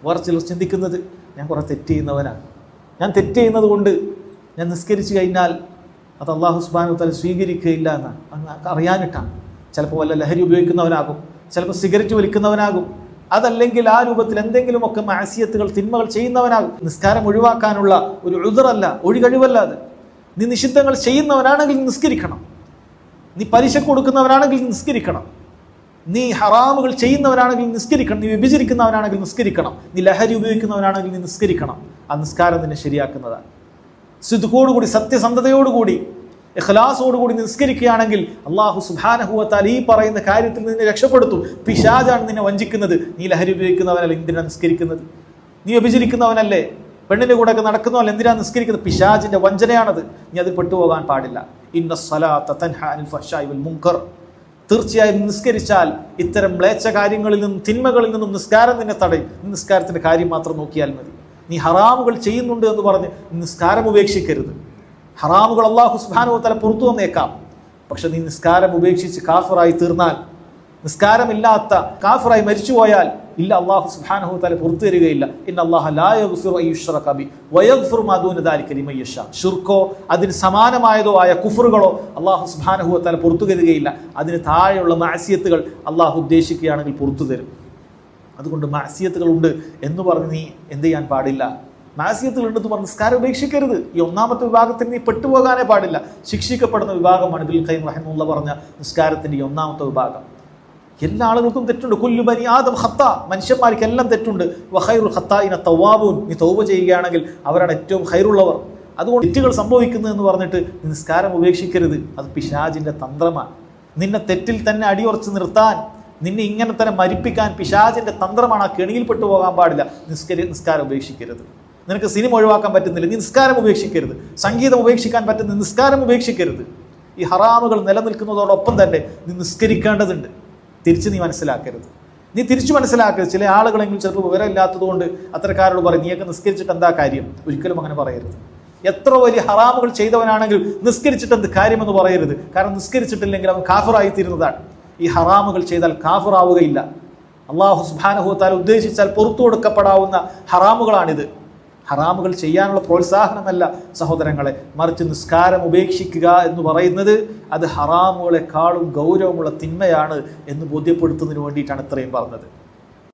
വേറെ ചിലർ ചിന്തിക്കുന്നത് ഞാൻ കുറേ തെറ്റ് ചെയ്യുന്നവനാണ്, ഞാൻ തെറ്റ് ചെയ്യുന്നത് കൊണ്ട് ഞാൻ നിസ്കരിച്ചു കഴിഞ്ഞാൽ അത് അള്ളാഹു സുബ്ഹാനഹു വ തആല സ്വീകരിക്കുകയില്ല എന്നാണ് അറിയാനിട്ടാണ്. ചിലപ്പോൾ വല്ല ലഹരി ഉപയോഗിക്കുന്നവനാകും, ചിലപ്പോൾ സിഗരറ്റ് വലിക്കുന്നവനാകും, അതല്ലെങ്കിൽ ആ രൂപത്തിൽ എന്തെങ്കിലുമൊക്കെ മാസിയത്തുകൾ തിന്മകൾ ചെയ്യുന്നവനാകും. നിസ്കാരം ഒഴിവാക്കാനുള്ള ഒരു ഉദറല്ല, ഒഴികഴിവല്ല അത്. നീ നിഷിദ്ധങ്ങൾ ചെയ്യുന്നവനാണെങ്കിൽ നിസ്കരിക്കണം, നീ പലിശ കൊടുക്കുന്നവനാണെങ്കിൽ നിസ്കരിക്കണം, നീ ഹറാമുകൾ ചെയ്യുന്നവനാണെങ്കിൽ നിസ്കരിക്കണം, നീ വിഭജിക്കുന്നവനാണെങ്കിൽ നിസ്കരിക്കണം, നീ ലഹരി ഉപയോഗിക്കുന്നവനാണെങ്കിൽ നീ നിസ്കരിക്കണം. ആ നിസ്കാരം നിന്നെ ശരിയാക്കുന്നതാണ്. സിദ്ഖോടുകൂടി, സത്യസന്ധതയോടുകൂടി, ഇഖ്ലാസോടുകൂടി നിസ്കരിക്കുകയാണെങ്കിൽ അള്ളാഹു സുബ്ഹാനഹു വ തആല ഈ പറയുന്ന കാര്യത്തിൽ നിന്നെ രക്ഷപ്പെടുത്തും. പിശാചാണ് നിന്നെ വഞ്ചിക്കുന്നത്. നീ ലഹരി ഉപയോഗിക്കുന്നവനല്ല, എന്തിനാണ് നിസ്കരിക്കുന്നത്? നീ വ്യഭിചരിക്കുന്നവനല്ലേ, പെണ്ണിന്റെ കൂടെ ഒക്കെ നടക്കുന്നവല്ല, എന്തിനാണ് നിസ്കരിക്കുന്നത്? പിശാചിന്റെ വഞ്ചനയാണത്. നീ അതിൽ പെട്ടുപോകാൻ പാടില്ല. ഇന്ന സ്വലാത്ത തൻഹാ അനിൽ ഫഹ്ശാഇ വൽ മുൻകർ. തീർച്ചയായും നിസ്കരിച്ചാൽ ഇത്തരം മ്ലേച്ഛ കാര്യങ്ങളിൽ നിന്നും തിന്മകളിൽ നിന്നും നിസ്കാരം നിന്നെ തടയും. നിസ്കാരത്തിന്റെ കാര്യം മാത്രം നോക്കിയാൽ മതി. നീ ഹറാമുകൾ ചെയ്യുന്നുണ്ട് എന്ന് പറഞ്ഞ് നിസ്കാരം ഉപേക്ഷിക്കരുത്. ഹറാമുകൾ അല്ലാഹു സുബ്ഹാനഹു വ തആല പുറത്തു വന്നേക്കാം, പക്ഷെ നീ നിസ്കാരം ഉപേക്ഷിച്ച് കാഫിറായി തീർന്നാൽ, നിസ്കാരമില്ലാത്ത കാഫിറായി മരിച്ചുപോയാൽ ഇല്ല, അല്ലാഹു സുബ്ഹാനഹു വ തആല പുറത്തു തരികയില്ല. ഇന്നല്ലാഹ ലാ യഗ്ഫിറു അൻ യുശ്റക ബി വയഗ്ഫിറു മാ ദൂന ദാലിക ലിമൻ യശാ. ശിർക്കോ അതിന് സമാനമായതോ ആയ കുഫറുകളോ അല്ലാഹു സുബ്ഹാനഹു വ തആല പുറത്തു തരികയില്ല. അതിന് താഴെയുള്ള മഅസിയത്തുകൾ അല്ലാഹു ഉദ്ദേശിക്കുകയാണെങ്കിൽ പുറത്തു തരും. അതുകൊണ്ട് മഅസിയത്തുകളുണ്ട് എന്ന് പറഞ്ഞ് നീ എന്ത് ചെയ്യാൻ പാടില്ല? മാസിയത്തിലുണ്ടെന്ന് പറഞ്ഞ് നിസ്കാരം ഉപേക്ഷിക്കരുത്. ഈ ഒന്നാമത്തെ വിഭാഗത്തിൽ നീ പെട്ടുപോകാനേ പാടില്ല. ശിക്ഷിക്കപ്പെടുന്ന വിഭാഗമാണ് ഇബ്നുൽ ഖയ്യിം റഹിമഹുല്ലാഹ് പറഞ്ഞ നിസ്കാരത്തിന്റെ ഈ ഒന്നാമത്തെ വിഭാഗം. എല്ലാ ആളുകൾക്കും തെറ്റുണ്ട്. കുല്ലു ബനി ആദം ഖത്താ, മനുഷ്യന്മാർക്ക് എല്ലാം തെറ്റുണ്ട്. വഖൈറുൽ ഖത്താഇന തവ്വാബൂൻ, നീ തൗബ ചെയ്യുകയാണെങ്കിൽ അവരാണ് ഏറ്റവും ഖൈറുള്ളവർ. അതുകൊണ്ട് തെറ്റുകൾ സംഭവിക്കുന്നു എന്ന് പറഞ്ഞിട്ട് നിസ്കാരം ഉപേക്ഷിക്കരുത്. അത് പിശാചിന്റെ തന്ത്രമാണ്. നിന്നെ തെറ്റിൽ തന്നെ അടിയുറച്ച് നിർത്താൻ, നിന്നെ ഇങ്ങനെ തന്നെ മരിപ്പിക്കാൻ പിശാചിന്റെ തന്ത്രമാണ്. ആ കെണിയിൽപ്പെട്ടു പോകാൻ പാടില്ല. നിസ്കാരം ഉപേക്ഷിക്കരുത്. നിനക്ക് സിനിമ ഒഴിവാക്കാൻ പറ്റുന്നില്ല, നീ നിസ്കാരം ഉപേക്ഷിക്കരുത്. സംഗീതം ഉപേക്ഷിക്കാൻ പറ്റുന്ന നിസ്കാരം ഉപേക്ഷിക്കരുത്. ഈ ഹറാമുകൾ നിലനിൽക്കുന്നതോടൊപ്പം തന്നെ നീ നിസ്കരിക്കേണ്ടതുണ്ട്. തിരിച്ച് നീ മനസ്സിലാക്കരുത്. നീ തിരിച്ചു മനസ്സിലാക്കരുത്. ചില ആളുകളെങ്കിലും ചിലപ്പോൾ വിവരമില്ലാത്തത് കൊണ്ട് അത്തരക്കാരോട് പറയും, നീയൊക്കെ നിസ്കരിച്ചിട്ട് എന്താ കാര്യം? ഒരിക്കലും അങ്ങനെ പറയരുത്. എത്ര വലിയ ഹറാമുകൾ ചെയ്തവനാണെങ്കിലും നിസ്കരിച്ചിട്ട് എന്ത് കാര്യമെന്ന് പറയരുത്. കാരണം നിസ്കരിച്ചിട്ടില്ലെങ്കിൽ അവൻ കാഫിറായി തീരുന്നതാണ്. ഈ ഹറാമുകൾ ചെയ്താൽ കാഫിറാവുകയില്ല. അല്ലാഹു സുബ്ഹാനഹു വ തആല ഉദ്ദേശിച്ചാൽ പുറത്തു കൊടുക്കപ്പെടാവുന്ന ഹറാമുകളാണിത്. ഹറാമുകൾ ചെയ്യാനുള്ള പ്രോത്സാഹനമല്ല സഹോദരങ്ങളെ, മറിച്ച് നിസ്കാരം ഉപേക്ഷിക്കുക എന്ന് പറയുന്നത് അത് ഹറാമുകളെക്കാളും ഗൗരവമുള്ള തിന്മയാണ് എന്ന് ബോധ്യപ്പെടുത്തുന്നതിന് വേണ്ടിയിട്ടാണ് ഇത്രയും പറഞ്ഞത്.